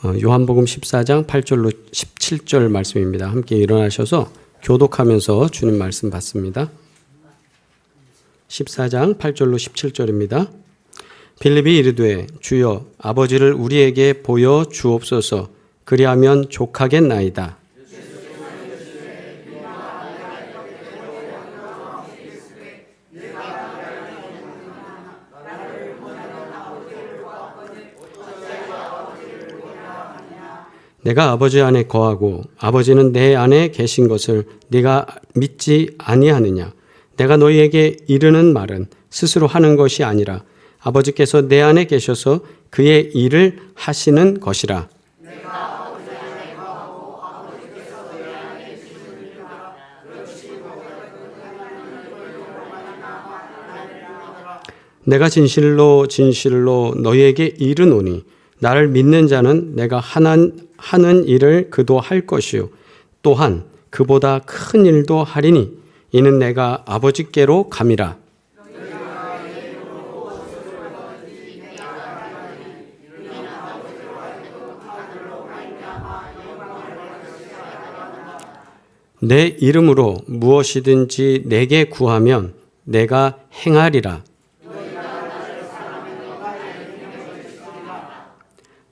요한복음 14장 8절로 17절 말씀입니다. 함께 일어나셔서 교독하면서 주님 말씀 받습니다. 14장 8절로 17절입니다. 빌립이 이르되 주여 아버지를 우리에게 보여 주옵소서. 그리하면 족하겠나이다. 내가 아버지 안에 거하고 아버지는 내 안에 계신 것을 네가 믿지 아니하느냐? 내가 너희에게 이르는 말은 스스로 하는 것이 아니라 아버지께서 내 안에 계셔서 그의 일을 하시는 것이라. 내가 진실로 진실로 너희에게 이르노니 나를 믿는 자는 내가 하는 일을 그도 할 것이요 또한 그보다 큰 일도 하리니 이는 내가 아버지께로 감이라. 내 이름으로 무엇이든지 내게 구하면 내가 행하리라.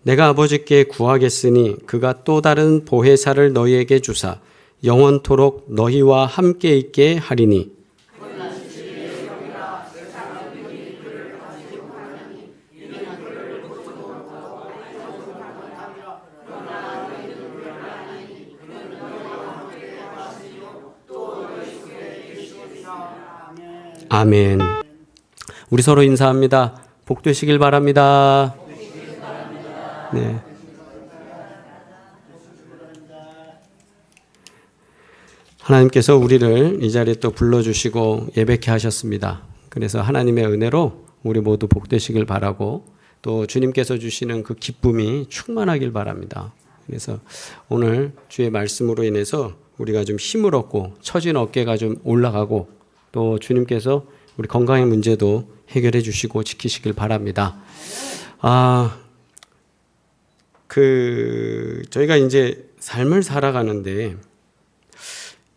내가 아버지께 구하겠으니 그가 또 다른 보혜사를 너희에게 주사 영원토록 너희와 함께 있게 하리니. 아멘. 우리 서로 인사합니다. 복되시길 바랍니다. 네. 하나님께서 우리를 이 자리에 또 불러주시고 예배케 하셨습니다. 그래서 하나님의 은혜로 우리 모두 복되시길 바라고 또 주님께서 주시는 그 기쁨이 충만하길 바랍니다. 그래서 오늘 주의 말씀으로 인해서 우리가 좀 힘을 얻고 처진 어깨가 좀 올라가고 또 주님께서 우리 건강의 문제도 해결해 주시고 지키시길 바랍니다. 저희가 이제 삶을 살아가는데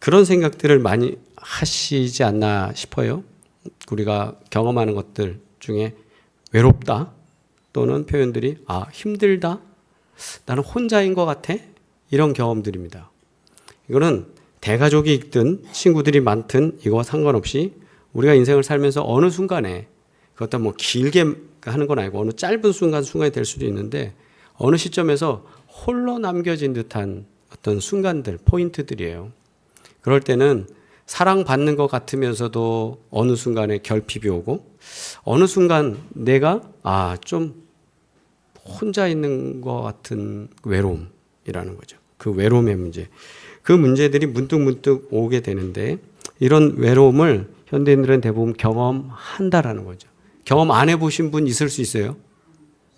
그런 생각들을 많이 하시지 않나 싶어요. 우리가 경험하는 것들 중에 외롭다 또는 표현들이 힘들다, 나는 혼자인 것 같아, 이런 경험들입니다. 이거는 대가족이 있든 친구들이 많든 이거와 상관없이 우리가 인생을 살면서 어느 순간에 그것도 뭐 길게 하는 건 아니고 어느 짧은 순간이 될 수도 있는데 어느 시점에서 홀로 남겨진 듯한 어떤 순간들, 포인트들이에요. 그럴 때는 사랑받는 것 같으면서도 어느 순간에 결핍이 오고 어느 순간 내가 좀 혼자 있는 것 같은 외로움이라는 거죠. 그 외로움의 문제. 그 문제들이 문득문득 오게 되는데 이런 외로움을 현대인들은 대부분 경험한다라는 거죠. 경험 안 해보신 분 있을 수 있어요?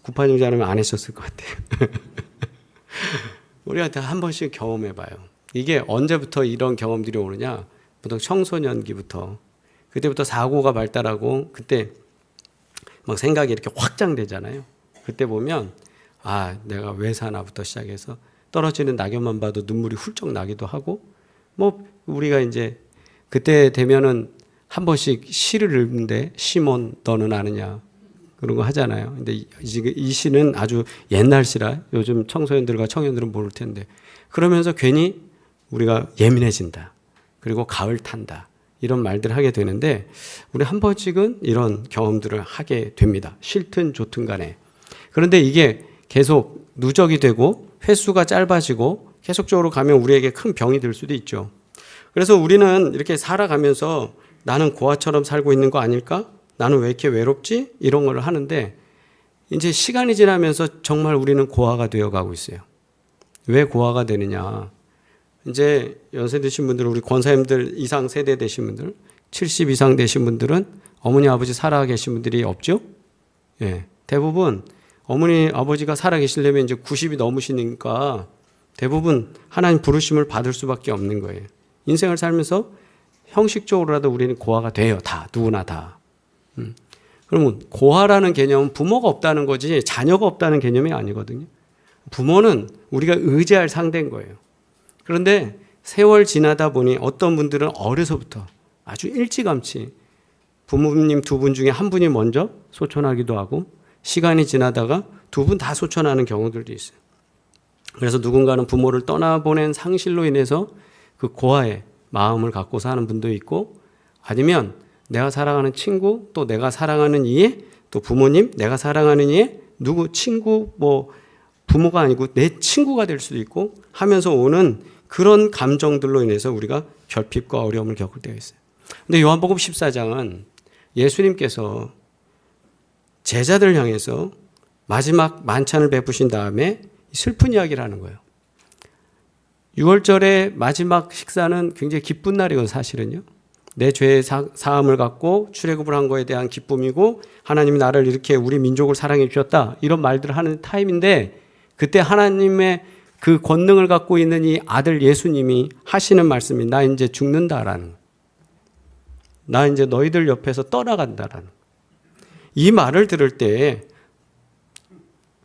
구판용자라면 안 했었을 것 같아요. 우리가 다 한 번씩 경험해봐요. 이게 언제부터 이런 경험들이 오느냐? 보통 청소년기부터. 그때부터 사고가 발달하고 그때 막 생각이 이렇게 확장되잖아요. 그때 보면 내가 왜 사나부터 시작해서 떨어지는 낙엽만 봐도 눈물이 훌쩍 나기도 하고 우리가 이제 그때 되면은 한 번씩 시를 읽는데 시몬 너는 아느냐 그런 거 하잖아요. 근데 이 시는 아주 옛날 시라 요즘 청소년들과 청년들은 모를 텐데 그러면서 괜히 우리가 예민해진다. 그리고 가을 탄다. 이런 말들을 하게 되는데 우리 한 번씩은 이런 경험들을 하게 됩니다. 싫든 좋든 간에. 그런데 이게 계속 누적이 되고 횟수가 짧아지고 계속적으로 가면 우리에게 큰 병이 될 수도 있죠. 그래서 우리는 이렇게 살아가면서 나는 고아처럼 살고 있는 거 아닐까? 나는 왜 이렇게 외롭지? 이런 걸 하는데 이제 시간이 지나면서 정말 우리는 고아가 되어가고 있어요. 왜 고아가 되느냐? 이제 연세 드신 분들, 우리 권사님들 이상 세대 되신 분들, 70 이상 되신 분들은 어머니 아버지 살아 계신 분들이 없죠? 예, 대부분 어머니 아버지가 살아 계시려면 이제 90이 넘으시니까 대부분 하나님 부르심을 받을 수밖에 없는 거예요. 인생을 살면서 형식적으로라도 우리는 고아가 돼요. 다, 누구나 다. 그러면 고아라는 개념은 부모가 없다는 거지 자녀가 없다는 개념이 아니거든요. 부모는 우리가 의지할 상대인 거예요. 그런데 세월 지나다 보니 어떤 분들은 어려서부터 아주 일찌감치 부모님 두 분 중에 한 분이 먼저 소천하기도 하고 시간이 지나다가 두 분 다 소천하는 경우들도 있어요. 그래서 누군가는 부모를 떠나보낸 상실로 인해서 그 고아의 마음을 갖고 사는 분도 있고, 아니면 내가 사랑하는 친구, 또 내가 사랑하는 이의, 또 부모님, 내가 사랑하는 이의 누구 친구, 뭐 부모가 아니고 내 친구가 될 수도 있고 하면서 오는 그런 감정들로 인해서 우리가 결핍과 어려움을 겪을 때가 있어요. 근데 요한복음 14장은 예수님께서 제자들 향해서 마지막 만찬을 베푸신 다음에 슬픈 이야기를 하는 거예요. 6월절의 마지막 식사는 굉장히 기쁜 날이거든요, 사실은요. 내 죄의 사함을 갖고 출애굽을 한 거에 대한 기쁨이고, 하나님이 나를 이렇게 우리 민족을 사랑해 주셨다, 이런 말들을 하는 타임인데, 그때 하나님의 그 권능을 갖고 있는 이 아들 예수님이 하시는 말씀이 나 이제 죽는다라는 거예요. 나 이제 너희들 옆에서 떠나간다라는 거예요. 이 말을 들을 때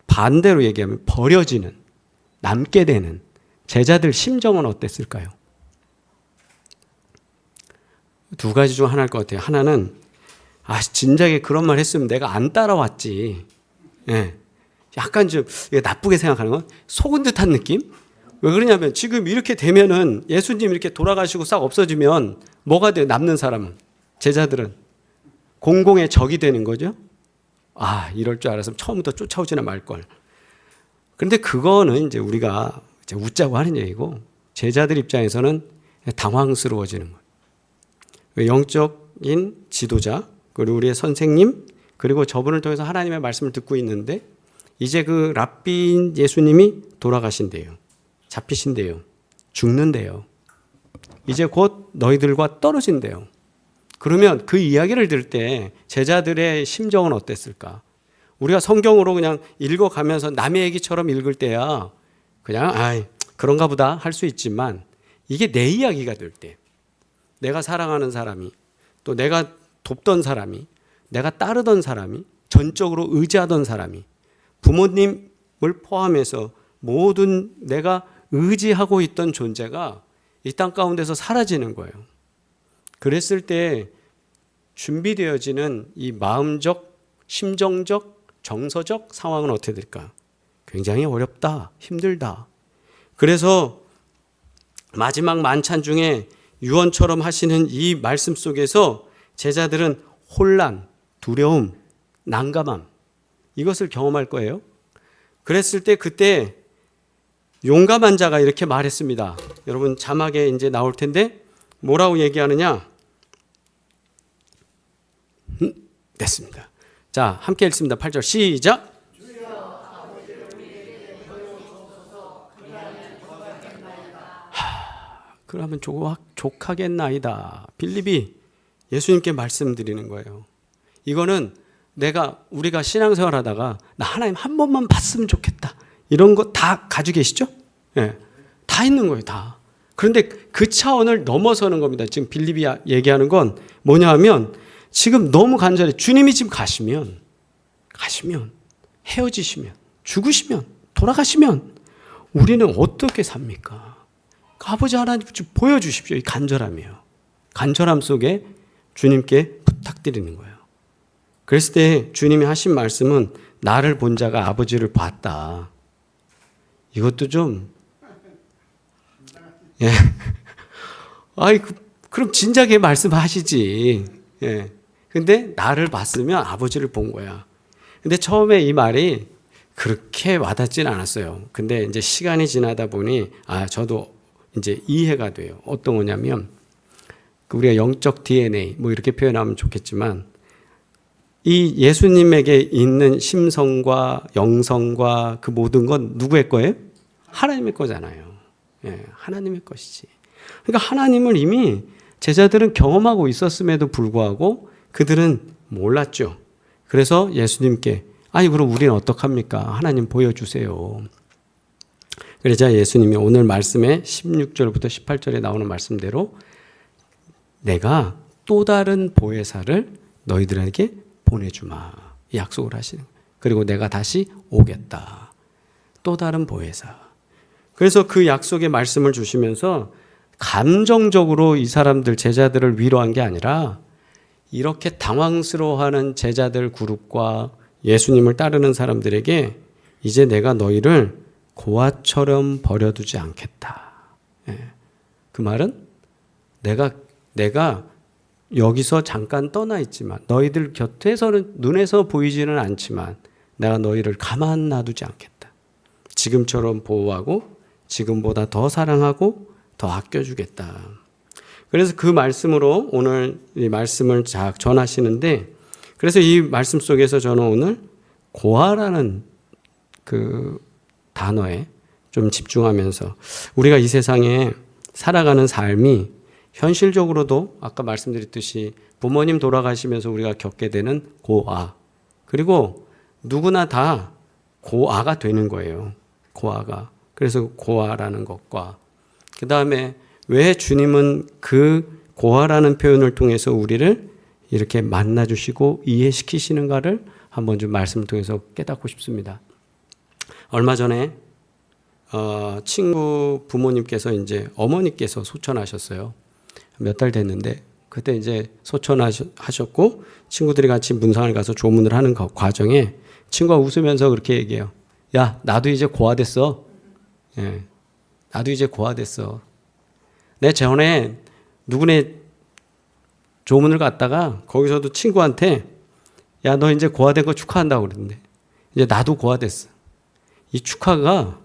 반대로 얘기하면 버려지는, 남게 되는 제자들 심정은 어땠을까요? 두 가지 중 하나일 것 같아요. 하나는 진작에 그런 말 했으면 내가 안 따라왔지. 예. 약간 좀 나쁘게 생각하는 건 속은 듯한 느낌? 왜 그러냐면 지금 이렇게 되면은 예수님 이렇게 돌아가시고 싹 없어지면 뭐가 돼요? 남는 사람은, 제자들은 공공의 적이 되는 거죠. 이럴 줄 알았으면 처음부터 쫓아오지나 말걸. 그런데 그거는 이제 우리가 이제 웃자고 하는 얘기고, 제자들 입장에서는 당황스러워지는 거예요. 영적인 지도자, 그리고 우리의 선생님, 그리고 저분을 통해서 하나님의 말씀을 듣고 있는데 이제 그 랍비인 예수님이 돌아가신대요. 잡히신대요. 죽는대요. 이제 곧 너희들과 떨어진대요. 그러면 그 이야기를 들을 때 제자들의 심정은 어땠을까? 우리가 성경으로 그냥 읽어가면서 남의 얘기처럼 읽을 때야 그냥 그런가 보다 할 수 있지만, 이게 내 이야기가 될 때, 내가 사랑하는 사람이, 또 내가 돕던 사람이, 내가 따르던 사람이, 전적으로 의지하던 사람이, 부모님을 포함해서 모든 내가 의지하고 있던 존재가 이 땅 가운데서 사라지는 거예요. 그랬을 때 준비되어지는 이 마음적, 심정적, 정서적 상황은 어떻게 될까? 굉장히 어렵다, 힘들다. 그래서 마지막 만찬 중에 유언처럼 하시는 이 말씀 속에서 제자들은 혼란, 두려움, 난감함, 이것을 경험할 거예요. 그랬을 때 그때 용감한 자가 이렇게 말했습니다. 여러분 자막에 이제 나올 텐데 뭐라고 얘기하느냐? 됐습니다. 자, 함께 읽습니다. 8절 시작. 그러면 족하겠나이다. 빌립이 예수님께 말씀드리는 거예요. 이거는 우리가 신앙생활 하다가 나 하나님 한 번만 봤으면 좋겠다, 이런 거 다 가지고 계시죠? 예, 다 있는 거예요, 다. 그런데 그 차원을 넘어서는 겁니다. 지금 빌립이 얘기하는 건 뭐냐 하면, 지금 너무 간절해. 주님이 지금 가시면, 헤어지시면, 죽으시면, 돌아가시면 우리는 어떻게 삽니까? 아버지 하나님 좀 보여주십시오. 이 간절함이에요. 간절함 속에 주님께 부탁드리는 거예요. 그랬을 때 주님이 하신 말씀은 나를 본 자가 아버지를 봤다. 이것도 좀 그럼 진작에 말씀하시지. 근데 나를 봤으면 아버지를 본 거야. 근데 처음에 이 말이 그렇게 와닿지는 않았어요. 근데 이제 시간이 지나다 보니 저도 이제 이해가 돼요. 어떤 거냐면, 우리가 영적 DNA 뭐 이렇게 표현하면 좋겠지만, 이 예수님에게 있는 심성과 영성과 그 모든 건 누구의 거예요? 하나님의 거잖아요. 하나님의 것이지. 그러니까 하나님을 이미 제자들은 경험하고 있었음에도 불구하고 그들은 몰랐죠. 그래서 예수님께 그럼 우리는 어떡합니까? 하나님 보여주세요. 그러자 예수님이 오늘 말씀에 16절부터 18절에 나오는 말씀대로 내가 또 다른 보혜사를 너희들에게 보내주마, 이 약속을 하시는 거예요. 그리고 내가 다시 오겠다. 또 다른 보혜사. 그래서 그 약속의 말씀을 주시면서 감정적으로 이 사람들 제자들을 위로한 게 아니라 이렇게 당황스러워하는 제자들 그룹과 예수님을 따르는 사람들에게 이제 내가 너희를 고아처럼 버려두지 않겠다. 그 말은 내가 여기서 잠깐 떠나 있지만 너희들 곁에서는 눈에서 보이지는 않지만 내가 너희를 가만 놔두지 않겠다. 지금처럼 보호하고 지금보다 더 사랑하고 더 아껴주겠다. 그래서 그 말씀으로 오늘 이 말씀을 전하시는데, 그래서 이 말씀 속에서 저는 오늘 고아라는 그 단어에 좀 집중하면서 우리가 이 세상에 살아가는 삶이 현실적으로도 아까 말씀드렸듯이 부모님 돌아가시면서 우리가 겪게 되는 고아, 그리고 누구나 다 고아가 되는 거예요. 고아가. 그래서 고아라는 것과 그 다음에 왜 주님은 그 고아라는 표현을 통해서 우리를 이렇게 만나주시고 이해시키시는가를 한번 좀 말씀을 통해서 깨닫고 싶습니다. 얼마 전에 친구 부모님께서 이제 어머니께서 소천하셨어요. 몇 달 됐는데 그때 이제 소천하셨고 친구들이 같이 문상을 가서 조문을 하는 과정에 친구가 웃으면서 그렇게 얘기해요. 야, 나도 이제 고아 됐어. 예, 나도 이제 고아 됐어. 내 전에 누구네 조문을 갔다가 거기서도 친구한테 야, 너 이제 고아 된 거 축하한다고 그랬는데 이제 나도 고아 됐어. 이 축하가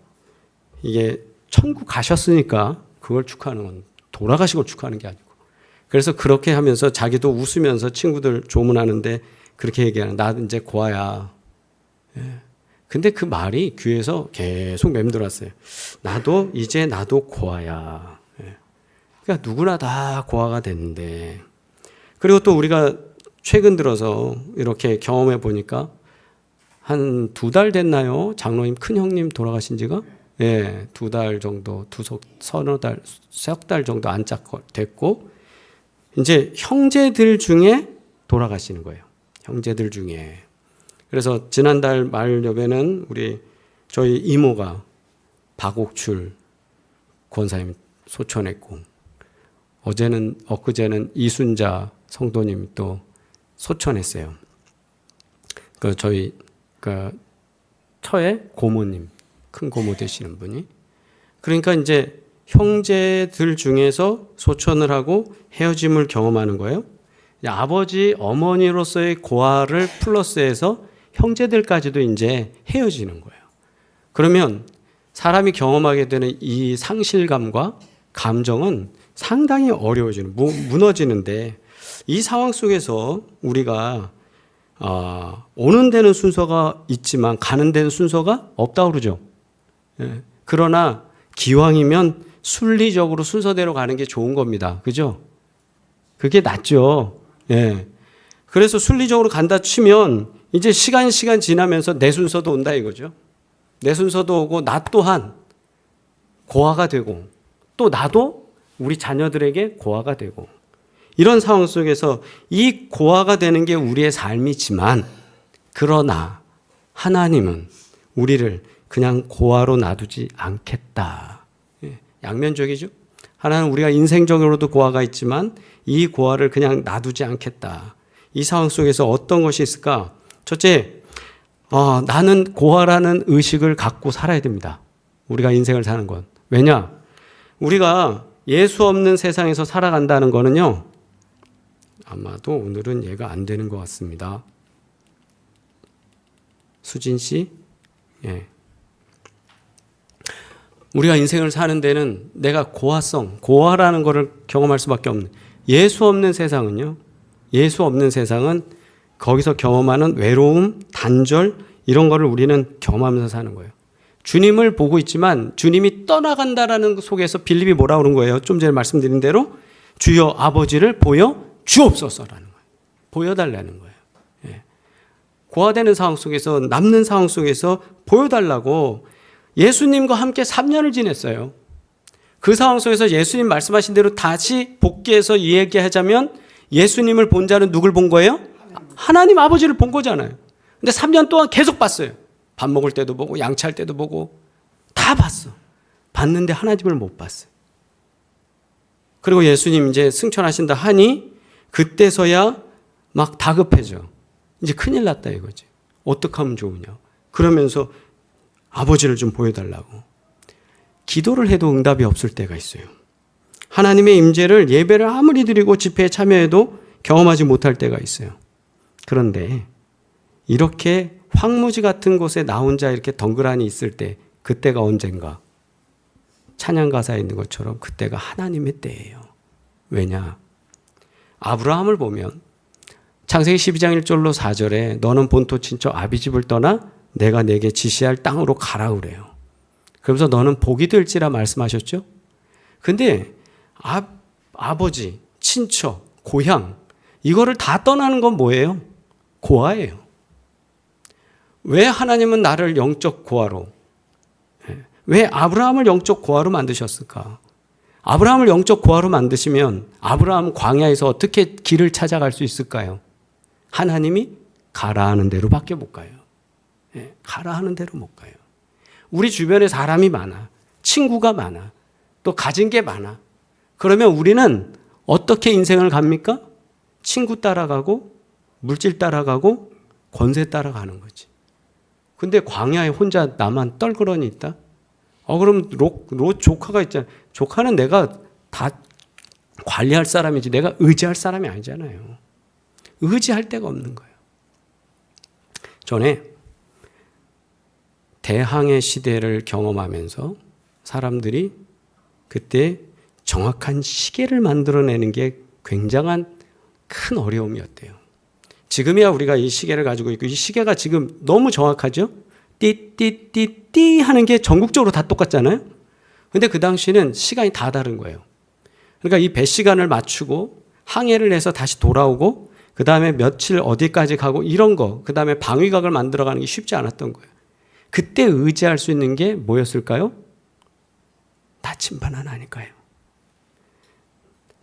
이게 천국 가셨으니까 그걸 축하하는 건 돌아가시고 축하하는 게 아니고, 그래서 그렇게 하면서 자기도 웃으면서 친구들 조문하는데 그렇게 얘기하는, 나 이제 고아야. 예. 근데 그 말이 귀에서 계속 맴돌았어요. 나도 이제 나도 고아야. 예. 그러니까 누구나 다 고아가 됐는데, 그리고 또 우리가 최근 들어서 이렇게 경험해 보니까 한 2달 됐나요? 장로님 큰 형님 돌아가신 지가? 예, 2달 정도, 서너 달, 석 달 정도 안짝 됐고, 이제 형제들 중에 돌아가시는 거예요. 형제들 중에. 그래서 지난달 말여배는 저희 이모가 박옥출 권사님 소천했고, 엊그제는 이순자 성도님 또 소천했어요. 저희 처의 고모님, 큰 고모 되시는 분이. 그러니까 이제 형제들 중에서 소천을 하고 헤어짐을 경험하는 거예요. 아버지, 어머니로서의 고아를 플러스해서 형제들까지도 이제 헤어지는 거예요. 그러면 사람이 경험하게 되는 이 상실감과 감정은 상당히 무너지는데, 이 상황 속에서 우리가 오는 데는 순서가 있지만 가는 데는 순서가 없다고 그러죠. 예. 그러나 기왕이면 순리적으로 순서대로 가는 게 좋은 겁니다. 그죠? 그게 낫죠. 예. 그래서 순리적으로 간다 치면 이제 시간 지나면서 내 순서도 온다 이거죠. 내 순서도 오고 나 또한 고아가 되고 또 나도 우리 자녀들에게 고아가 되고, 이런 상황 속에서 이 고아가 되는 게 우리의 삶이지만, 그러나 하나님은 우리를 그냥 고아로 놔두지 않겠다. 양면적이죠. 하나는 우리가 인생적으로도 고아가 있지만 이 고아를 그냥 놔두지 않겠다. 이 상황 속에서 어떤 것이 있을까? 첫째, 나는 고아라는 의식을 갖고 살아야 됩니다. 우리가 인생을 사는 건. 왜냐? 우리가 예수 없는 세상에서 살아간다는 거는요, 아마도 오늘은 얘가 안 되는 것 같습니다. 수진 씨? 예. 우리가 인생을 사는 데는 내가 고아라는 것을 경험할 수밖에 없는, 예수 없는 세상은요, 예수 없는 세상은 거기서 경험하는 외로움, 단절, 이런 거를 우리는 경험하면서 사는 거예요. 주님을 보고 있지만 주님이 떠나간다라는 속에서 빌립이 뭐라 그런 거예요? 좀 전에 말씀드린 대로 주여 아버지를 보여 주옵소서라는 거예요. 보여달라는 거예요. 예. 고아되는 상황 속에서, 남는 상황 속에서 보여달라고 예수님과 함께 3년을 지냈어요. 그 상황 속에서 예수님 말씀하신 대로 다시 복귀해서 얘기하자면 예수님을 본 자는 누굴 본 거예요? 하나님 아버지를 본 거잖아요. 근데 3년 동안 계속 봤어요. 밥 먹을 때도 보고 양치할 때도 보고 다 봤어. 봤는데 하나님을 못 봤어요. 그리고 예수님 이제 승천하신다 하니 그때서야 막 다급해져. 이제 큰일 났다 이거지. 어떻게 하면 좋으냐. 그러면서 아버지를 좀 보여달라고. 기도를 해도 응답이 없을 때가 있어요. 하나님의 임재를 예배를 아무리 드리고 집회에 참여해도 경험하지 못할 때가 있어요. 그런데 이렇게 황무지 같은 곳에 나 혼자 이렇게 덩그러니 있을 때 그때가 언젠가 찬양 가사에 있는 것처럼 그때가 하나님의 때예요. 왜냐? 아브라함을 보면 창세기 12장 1절로 4절에 너는 본토 친척 아비집을 떠나 내가 내게 지시할 땅으로 가라 그래요. 그러면서 너는 복이 될지라 말씀하셨죠. 근데 아버지, 친척, 고향 이거를 다 떠나는 건 뭐예요? 고아예요. 왜 하나님은 나를 영적 고아로, 왜 아브라함을 영적 고아로 만드셨을까? 아브라함을 영적 고아로 만드시면 아브라함 광야에서 어떻게 길을 찾아갈 수 있을까요? 하나님이 가라 하는 대로밖에 못 가요. 가라 하는 대로 못 가요. 우리 주변에 사람이 많아. 친구가 많아. 또 가진 게 많아. 그러면 우리는 어떻게 인생을 갑니까? 친구 따라가고 물질 따라가고 권세 따라가는 거지. 근데 광야에 혼자 나만 떨그러니 있다? 그럼 롯 조카가 있잖아. 조카는 내가 다 관리할 사람이지 내가 의지할 사람이 아니잖아요. 의지할 데가 없는 거예요. 전에 대항해 시대를 경험하면서 사람들이 그때 정확한 시계를 만들어내는 게 굉장한 큰 어려움이었대요. 지금이야 우리가 이 시계를 가지고 있고 이 시계가 지금 너무 정확하죠? 띠띠띠띠 하는 게 전국적으로 다 똑같잖아요. 근데 그 당시는 시간이 다 다른 거예요. 그러니까 이 배 시간을 맞추고 항해를 해서 다시 돌아오고 그 다음에 며칠 어디까지 가고 이런 거, 그 다음에 방위각을 만들어가는 게 쉽지 않았던 거예요. 그때 의지할 수 있는 게 뭐였을까요? 나침반 하나니까요.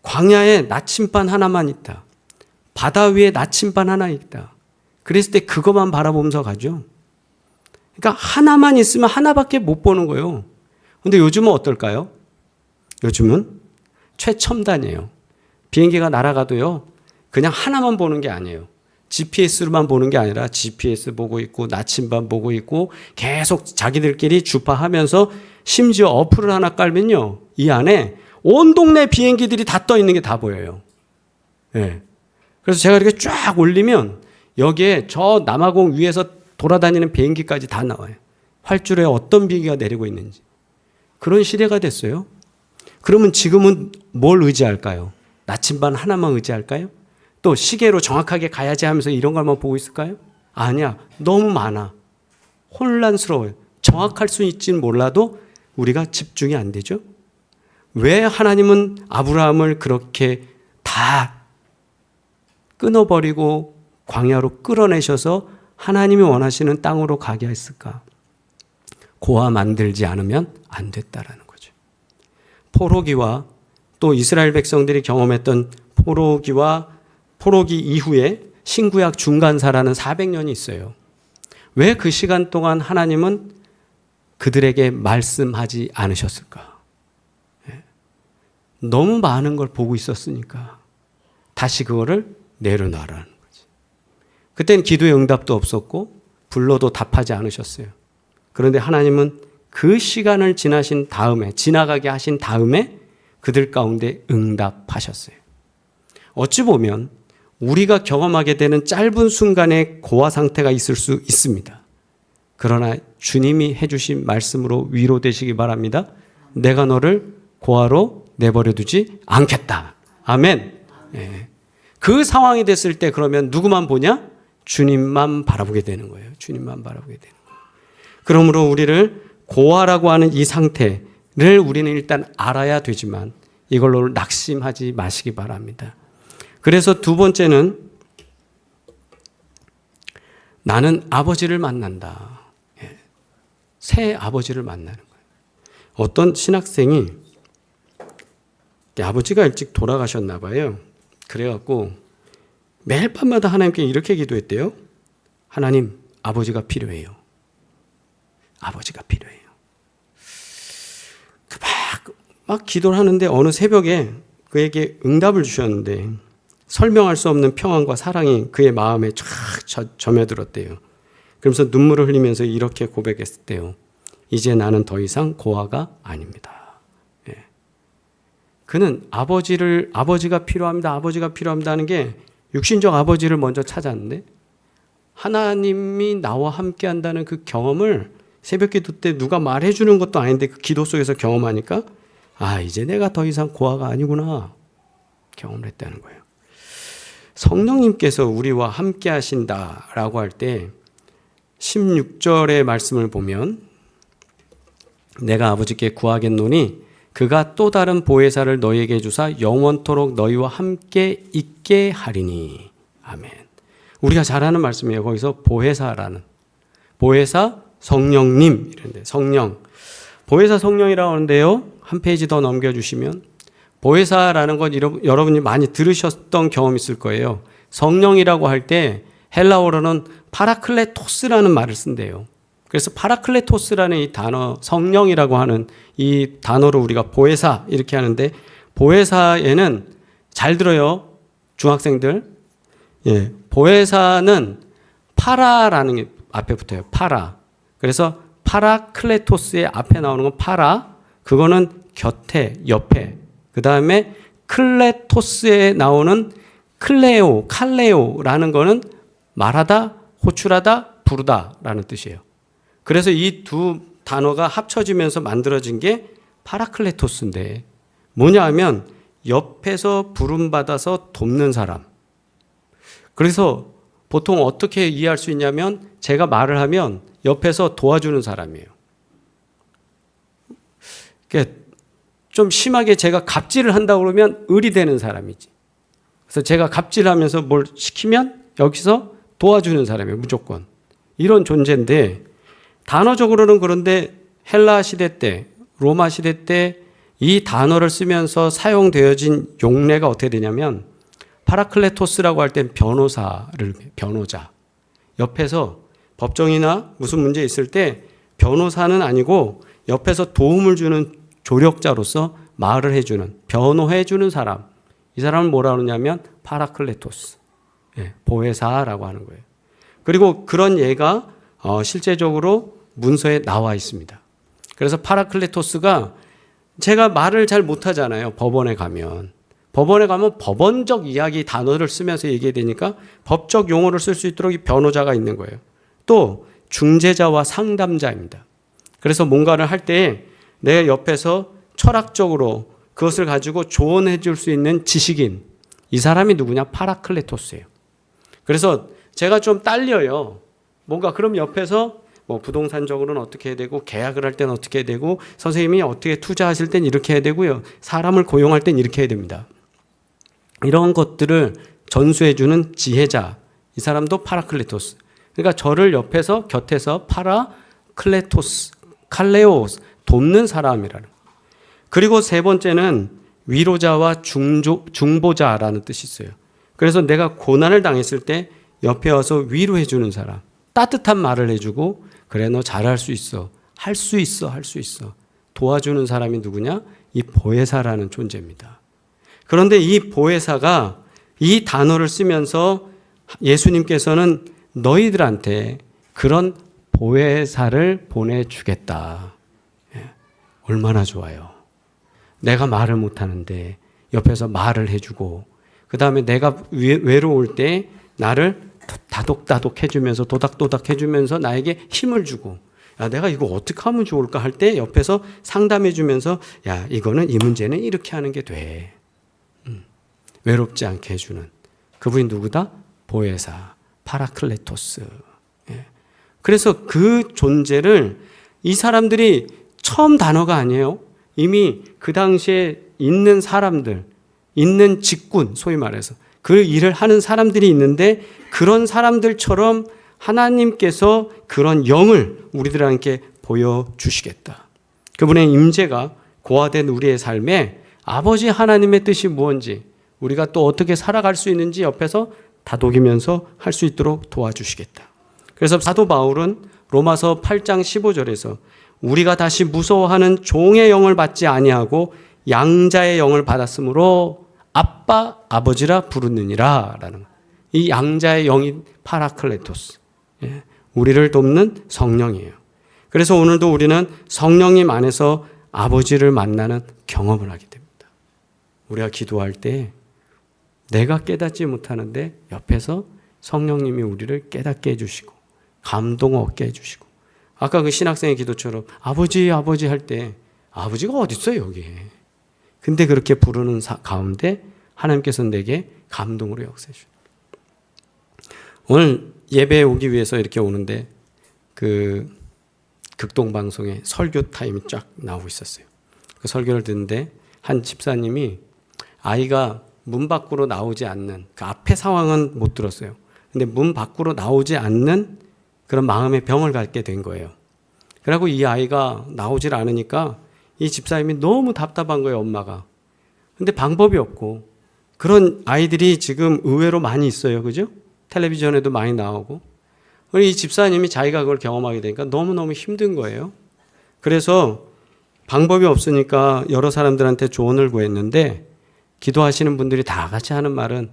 광야에 나침반 하나만 있다. 바다 위에 나침반 하나 있다. 그랬을 때 그것만 바라보면서 가죠. 그러니까 하나만 있으면 하나밖에 못 보는 거예요. 근데 요즘은 어떨까요? 요즘은 최첨단이에요. 비행기가 날아가도요. 그냥 하나만 보는 게 아니에요. GPS로만 보는 게 아니라 GPS 보고 있고 나침반 보고 있고 계속 자기들끼리 주파하면서 심지어 어플을 하나 깔면요. 이 안에 온 동네 비행기들이 다 떠 있는 게 다 보여요. 네. 그래서 제가 이렇게 쫙 올리면 여기에 저 남아공 위에서 돌아다니는 비행기까지 다 나와요. 활주로에 어떤 비행기가 내리고 있는지. 그런 시대가 됐어요. 그러면 지금은 뭘 의지할까요? 나침반 하나만 의지할까요? 또 시계로 정확하게 가야지 하면서 이런 걸만 보고 있을까요? 아니야. 너무 많아. 혼란스러워요. 정확할 수 있지는 몰라도 우리가 집중이 안 되죠. 왜 하나님은 아브라함을 그렇게 다 끊어버리고 광야로 끌어내셔서 하나님이 원하시는 땅으로 가게 했을까? 고아 만들지 않으면 안 됐다라는 거죠. 포로기와 또 이스라엘 백성들이 경험했던 포로기 이후에 신구약 중간사라는 400년이 있어요. 왜 그 시간 동안 하나님은 그들에게 말씀하지 않으셨을까? 너무 많은 걸 보고 있었으니까 다시 그거를 내려놔라는 거지. 그때는 기도의 응답도 없었고 불러도 답하지 않으셨어요. 그런데 하나님은 그 시간을 지나가게 하신 다음에 그들 가운데 응답하셨어요. 어찌 보면 우리가 경험하게 되는 짧은 순간의 고아 상태가 있을 수 있습니다. 그러나 주님이 해주신 말씀으로 위로되시기 바랍니다. 내가 너를 고아로 내버려 두지 않겠다. 아멘. 네. 그 상황이 됐을 때 그러면 누구만 보냐? 주님만 바라보게 되는 거예요. 주님만 바라보게 되는 거예요. 그러므로 우리를 고아라고 하는 이 상태를 우리는 일단 알아야 되지만 이걸로 낙심하지 마시기 바랍니다. 그래서 두 번째는 나는 아버지를 만난다. 새 아버지를 만나는 거예요. 어떤 신학생이 아버지가 일찍 돌아가셨나 봐요. 그래갖고 매일 밤마다 하나님께 이렇게 기도했대요. 하나님, 아버지가 필요해요. 아버지가 필요해요. 막 기도를 하는데 어느 새벽에 그에게 응답을 주셨는데 설명할 수 없는 평안과 사랑이 그의 마음에 쫙 점여들었대요. 그러면서 눈물을 흘리면서 이렇게 고백했대요. 이제 나는 더 이상 고아가 아닙니다. 예. 그는 아버지가 필요합니다. 아버지가 필요합니다 하는 게 육신적 아버지를 먼저 찾았는데 하나님이 나와 함께 한다는 그 경험을 새벽 기도 때 누가 말해주는 것도 아닌데 그 기도 속에서 경험하니까 이제 내가 더 이상 고아가 아니구나 경험을 했다는 거예요. 성령님께서 우리와 함께 하신다라고 할 때 16절의 말씀을 보면 내가 아버지께 구하겠노니 그가 또 다른 보혜사를 너희에게 주사 영원토록 너희와 함께 있게 하리니. 아멘. 우리가 잘 아는 말씀이에요. 거기서 보혜사라는 보혜사 성령님 이런데 성령 보혜사 성령이라고 하는데요. 한 페이지 더 넘겨주시면 보혜사라는 건 여러분이 많이 들으셨던 경험이 있을 거예요. 성령이라고 할 때 헬라어로는 파라클레토스라는 말을 쓴대요. 그래서 파라클레토스라는 이 단어 성령이라고 하는 이 단어로 우리가 보혜사 이렇게 하는데 보혜사에는 잘 들어요. 중학생들. 예, 보혜사는 파라라는 게 앞에 붙어요. 파라. 그래서 파라클레토스의 앞에 나오는 건 파라. 그거는 곁에, 옆에. 그 다음에 클레토스에 나오는 칼레오라는 거는 말하다, 호출하다, 부르다라는 뜻이에요. 그래서 이 두 단어가 합쳐지면서 만들어진 게 파라클레토스인데 뭐냐 하면 옆에서 부름받아서 돕는 사람. 그래서 보통 어떻게 이해할 수 있냐면 제가 말을 하면 옆에서 도와주는 사람이에요. 그러니까 좀 심하게 제가 갑질을 한다고 그러면 을이 되는 사람이지. 그래서 제가 갑질하면서 뭘 시키면 여기서 도와주는 사람이에요. 무조건. 이런 존재인데 단어적으로는 그런데 헬라 시대 때, 로마 시대 때 이 단어를 쓰면서 사용되어진 용례가 어떻게 되냐면 파라클레토스라고 할 땐 변호자. 옆에서 법정이나 무슨 문제 있을 때 변호사는 아니고 옆에서 도움을 주는 조력자로서 말을 해주는, 변호해주는 사람. 이 사람을 뭐라 그러냐면 파라클레토스. 예, 보혜사라고 하는 거예요. 그리고 그런 예가 실제적으로 문서에 나와 있습니다. 그래서 파라클레토스가 제가 말을 잘 못하잖아요. 법원에 가면 법원적 이야기 단어를 쓰면서 얘기해야 되니까 법적 용어를 쓸 수 있도록 이 변호자가 있는 거예요. 또 중재자와 상담자입니다. 그래서 뭔가를 할 때 내 옆에서 철학적으로 그것을 가지고 조언해 줄 수 있는 지식인, 이 사람이 누구냐? 파라클레토스예요. 그래서 제가 좀 딸려요. 뭔가 그럼 옆에서 뭐 부동산적으로는 어떻게 해야 되고 계약을 할 때는 어떻게 해야 되고 선생님이 어떻게 투자하실 땐 이렇게 해야 되고요. 사람을 고용할 땐 이렇게 해야 됩니다. 이런 것들을 전수해 주는 지혜자, 이 사람도 파라클레토스. 그러니까 저를 옆에서 곁에서 파라클레토스, 칼레오스, 돕는 사람이라는. 그리고 세 번째는 위로자와 중보자라는 뜻이 있어요. 그래서 내가 고난을 당했을 때 옆에 와서 위로해 주는 사람, 따뜻한 말을 해주고 그래 너 잘할 수 있어, 할 수 있어 도와주는 사람이 누구냐? 이 보혜사라는 존재입니다. 그런데 이 보혜사가 이 단어를 쓰면서 예수님께서는 너희들한테 그런 보혜사를 보내주겠다. 예, 얼마나 좋아요. 내가 말을 못하는데 옆에서 말을 해주고 그 다음에 내가 외로울 때 나를 다독다독 해주면서 도닥도닥 해주면서 나에게 힘을 주고 야 내가 이거 어떻게 하면 좋을까 할 때 옆에서 상담해주면서 야 이거는 이 문제는 이렇게 하는 게 돼. 외롭지 않게 해주는 그분이 누구다? 보혜사, 파라클레토스. 예. 그래서 그 존재를 이 사람들이 처음 단어가 아니에요. 이미 그 당시에 있는 사람들, 있는 직군, 소위 말해서 그 일을 하는 사람들이 있는데 그런 사람들처럼 하나님께서 그런 영을 우리들에게 보여주시겠다. 그분의 임재가 고아된 우리의 삶에 아버지 하나님의 뜻이 무엇인지 우리가 또 어떻게 살아갈 수 있는지 옆에서 다독이면서 할 수 있도록 도와주시겠다. 그래서 사도 바울은 로마서 8장 15절에서 우리가 다시 무서워하는 종의 영을 받지 아니하고 양자의 영을 받았으므로 아빠, 아버지라 부르느니라 라는 이 양자의 영이 파라클레토스, 우리를 돕는 성령이에요. 그래서 오늘도 우리는 성령님 안에서 아버지를 만나는 경험을 하게 됩니다. 우리가 기도할 때 내가 깨닫지 못하는데 옆에서 성령님이 우리를 깨닫게 해주시고 감동 얻게 해주시고, 아까 그 신학생의 기도처럼 아버지 아버지 할 때 아버지가 어디 있어요 여기에. 근데 그렇게 부르는 가운데 하나님께서 내게 감동으로 역사해 주십니다. 오늘 예배에 오기 위해서 이렇게 오는데 그 극동방송에 설교 타임이 쫙 나오고 있었어요. 그 설교를 듣는데 한 집사님이 아이가 문 밖으로 나오지 않는, 그 앞에 상황은 못 들었어요. 근데 문 밖으로 나오지 않는 그런 마음의 병을 갖게 된 거예요. 그리고 이 아이가 나오질 않으니까 이 집사님이 너무 답답한 거예요, 엄마가. 근데 방법이 없고, 그런 아이들이 지금 의외로 많이 있어요. 그죠? 텔레비전에도 많이 나오고. 이 집사님이 자기가 그걸 경험하게 되니까 너무너무 힘든 거예요. 그래서 방법이 없으니까 여러 사람들한테 조언을 구했는데, 기도하시는 분들이 다 같이 하는 말은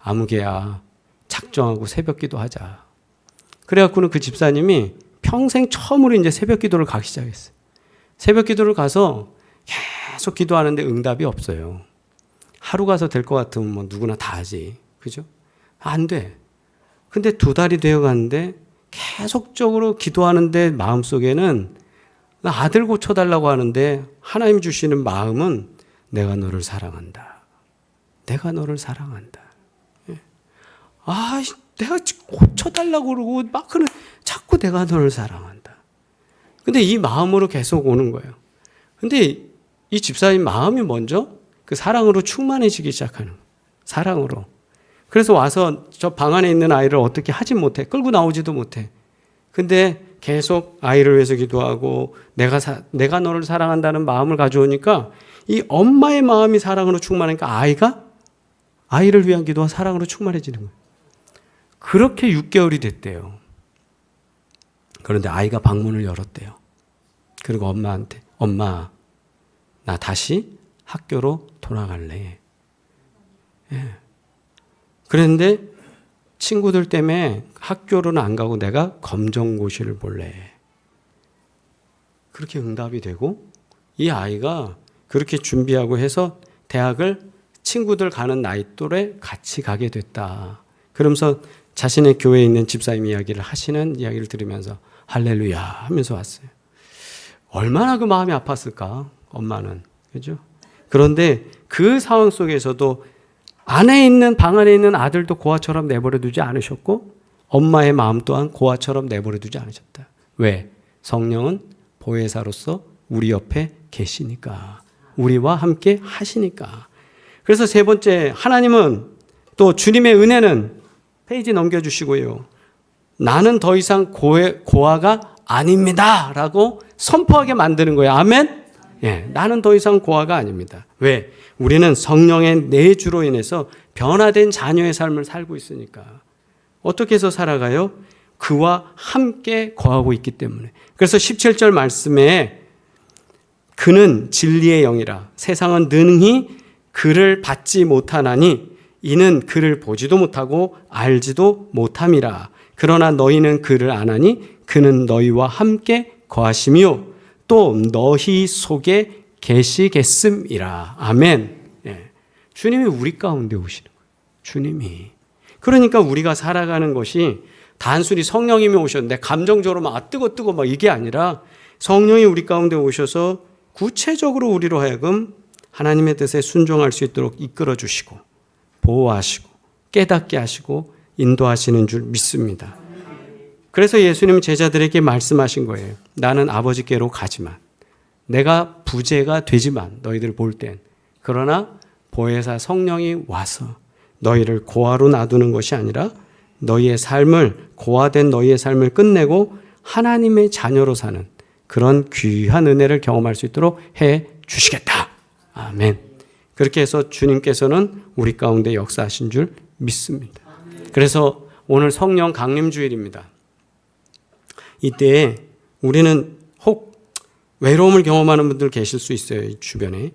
아무개야 작정하고 새벽 기도하자. 그래갖고는 그 집사님이 평생 처음으로 이제 새벽 기도를 가기 시작했어요. 새벽 기도를 가서 계속 기도하는데 응답이 없어요. 하루 가서 될 것 같으면 뭐 누구나 다 하지. 그죠? 안 돼. 근데 2달이 되어 가는데 계속적으로 기도하는데 마음속에는 아들 고쳐달라고 하는데 하나님 주시는 마음은 내가 너를 사랑한다. 내가 너를 사랑한다. 아, 내가 고쳐달라고 그러고 막 그런, 자꾸 내가 너를 사랑한다. 근데 이 마음으로 계속 오는 거예요. 근데 이 집사님 마음이 먼저 그 사랑으로 충만해지기 시작하는 거예요. 사랑으로. 그래서 와서 저 방 안에 있는 아이를 어떻게 하지 못해. 끌고 나오지도 못해. 근데 계속 아이를 위해서 기도하고 내가 너를 사랑한다는 마음을 가져오니까 이 엄마의 마음이 사랑으로 충만하니까 아이가 아이를 위한 기도와 사랑으로 충만해지는 거예요. 그렇게 6개월이 됐대요. 그런데 아이가 방문을 열었대요. 그리고 엄마한테, 엄마, 나 다시 학교로 돌아갈래. 예. 그랬는데 친구들 때문에 학교로는 안 가고 내가 검정고시를 볼래. 그렇게 응답이 되고 이 아이가 그렇게 준비하고 해서 대학을 친구들 가는 나이 또래 같이 가게 됐다. 그러면서 자신의 교회에 있는 집사님 이야기를 하시는 이야기를 들으면서 할렐루야 하면서 왔어요. 얼마나 그 마음이 아팠을까, 엄마는. 그죠? 그런데 그 상황 속에서도 안에 있는, 방 안에 있는 아들도 고아처럼 내버려 두지 않으셨고 엄마의 마음 또한 고아처럼 내버려 두지 않으셨다. 왜? 성령은 보혜사로서 우리 옆에 계시니까. 우리와 함께 하시니까. 그래서 세 번째, 하나님은 또 주님의 은혜는 페이지 넘겨주시고요. 나는 더 이상 고아가 아닙니다. 라고 선포하게 만드는 거예요. 아멘? 예, 나는 더 이상 고아가 아닙니다. 왜? 우리는 성령의 내주로 인해서 변화된 자녀의 삶을 살고 있으니까. 어떻게 해서 살아가요? 그와 함께 거하고 있기 때문에. 그래서 17절 말씀에 그는 진리의 영이라 세상은 능히 그를 받지 못하나니 이는 그를 보지도 못하고 알지도 못함이라. 그러나 너희는 그를 아나니 그는 너희와 함께 거하시며 또 너희 속에 계시겠음이라. 아멘. 예. 주님이 우리 가운데 오시는 거예요. 주님이. 그러니까 우리가 살아가는 것이 단순히 성령님이 오셨는데 감정적으로 막 뜨거 막 이게 아니라 성령이 우리 가운데 오셔서 구체적으로 우리로 하여금 하나님의 뜻에 순종할 수 있도록 이끌어 주시고 보호하시고 깨닫게 하시고 인도하시는 줄 믿습니다. 그래서 예수님 제자들에게 말씀하신 거예요. 나는 아버지께로 가지만, 내가 부재가 되지만 너희들 볼 땐, 그러나 보혜사 성령이 와서 너희를 고아로 놔두는 것이 아니라 너희의 삶을, 고아된 너희의 삶을 끝내고 하나님의 자녀로 사는 그런 귀한 은혜를 경험할 수 있도록 해 주시겠다. 아멘. 그렇게 해서 주님께서는 우리 가운데 역사하신 줄 믿습니다. 그래서 오늘 성령 강림 주일입니다. 이때 우리는 혹 외로움을 경험하는 분들 계실 수 있어요. 이 주변에.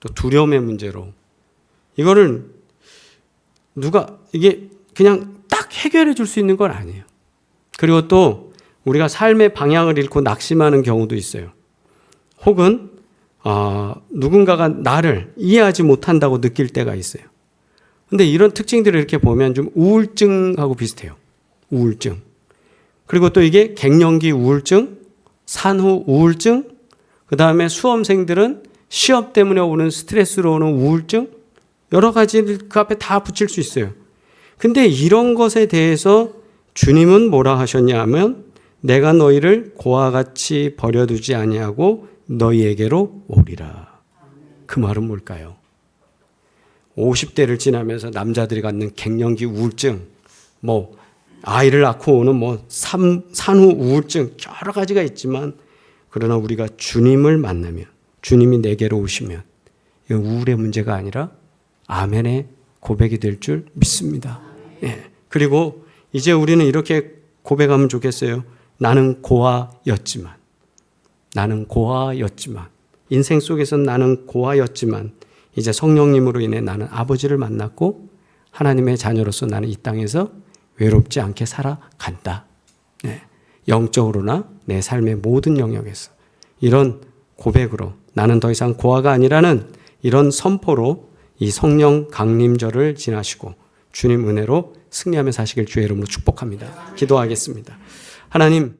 또 두려움의 문제로 이거를 누가 이게 그냥 딱 해결해 줄 수 있는 건 아니에요. 그리고 또 우리가 삶의 방향을 잃고 낙심하는 경우도 있어요. 혹은 누군가가 나를 이해하지 못한다고 느낄 때가 있어요. 근데 이런 특징들을 이렇게 보면 좀 우울증하고 비슷해요. 우울증. 그리고 또 이게 갱년기 우울증, 산후 우울증, 그 다음에 수험생들은 시험 때문에 오는 스트레스로 오는 우울증, 여러 가지를 그 앞에 다 붙일 수 있어요. 근데 이런 것에 대해서 주님은 뭐라 하셨냐 하면 내가 너희를 고와 같이 버려두지 아니하고 너희에게로 오리라. 그 말은 뭘까요? 50대를 지나면서 남자들이 갖는 갱년기 우울증, 뭐 아이를 낳고 오는 산후 우울증 여러 가지가 있지만 그러나 우리가 주님을 만나면 주님이 내게로 오시면 이 우울의 문제가 아니라 아멘의 고백이 될 줄 믿습니다. 예. 그리고 이제 우리는 이렇게 고백하면 좋겠어요. 나는 고아였지만 인생 속에서 나는 고아였지만 이제 성령님으로 인해 나는 아버지를 만났고 하나님의 자녀로서 나는 이 땅에서 외롭지 않게 살아간다. 네. 영적으로나 내 삶의 모든 영역에서 이런 고백으로 나는 더 이상 고아가 아니라는 이런 선포로 이 성령 강림절을 지나시고 주님 은혜로 승리하며 사시길 주의 이름으로 축복합니다. 기도하겠습니다. 하나님,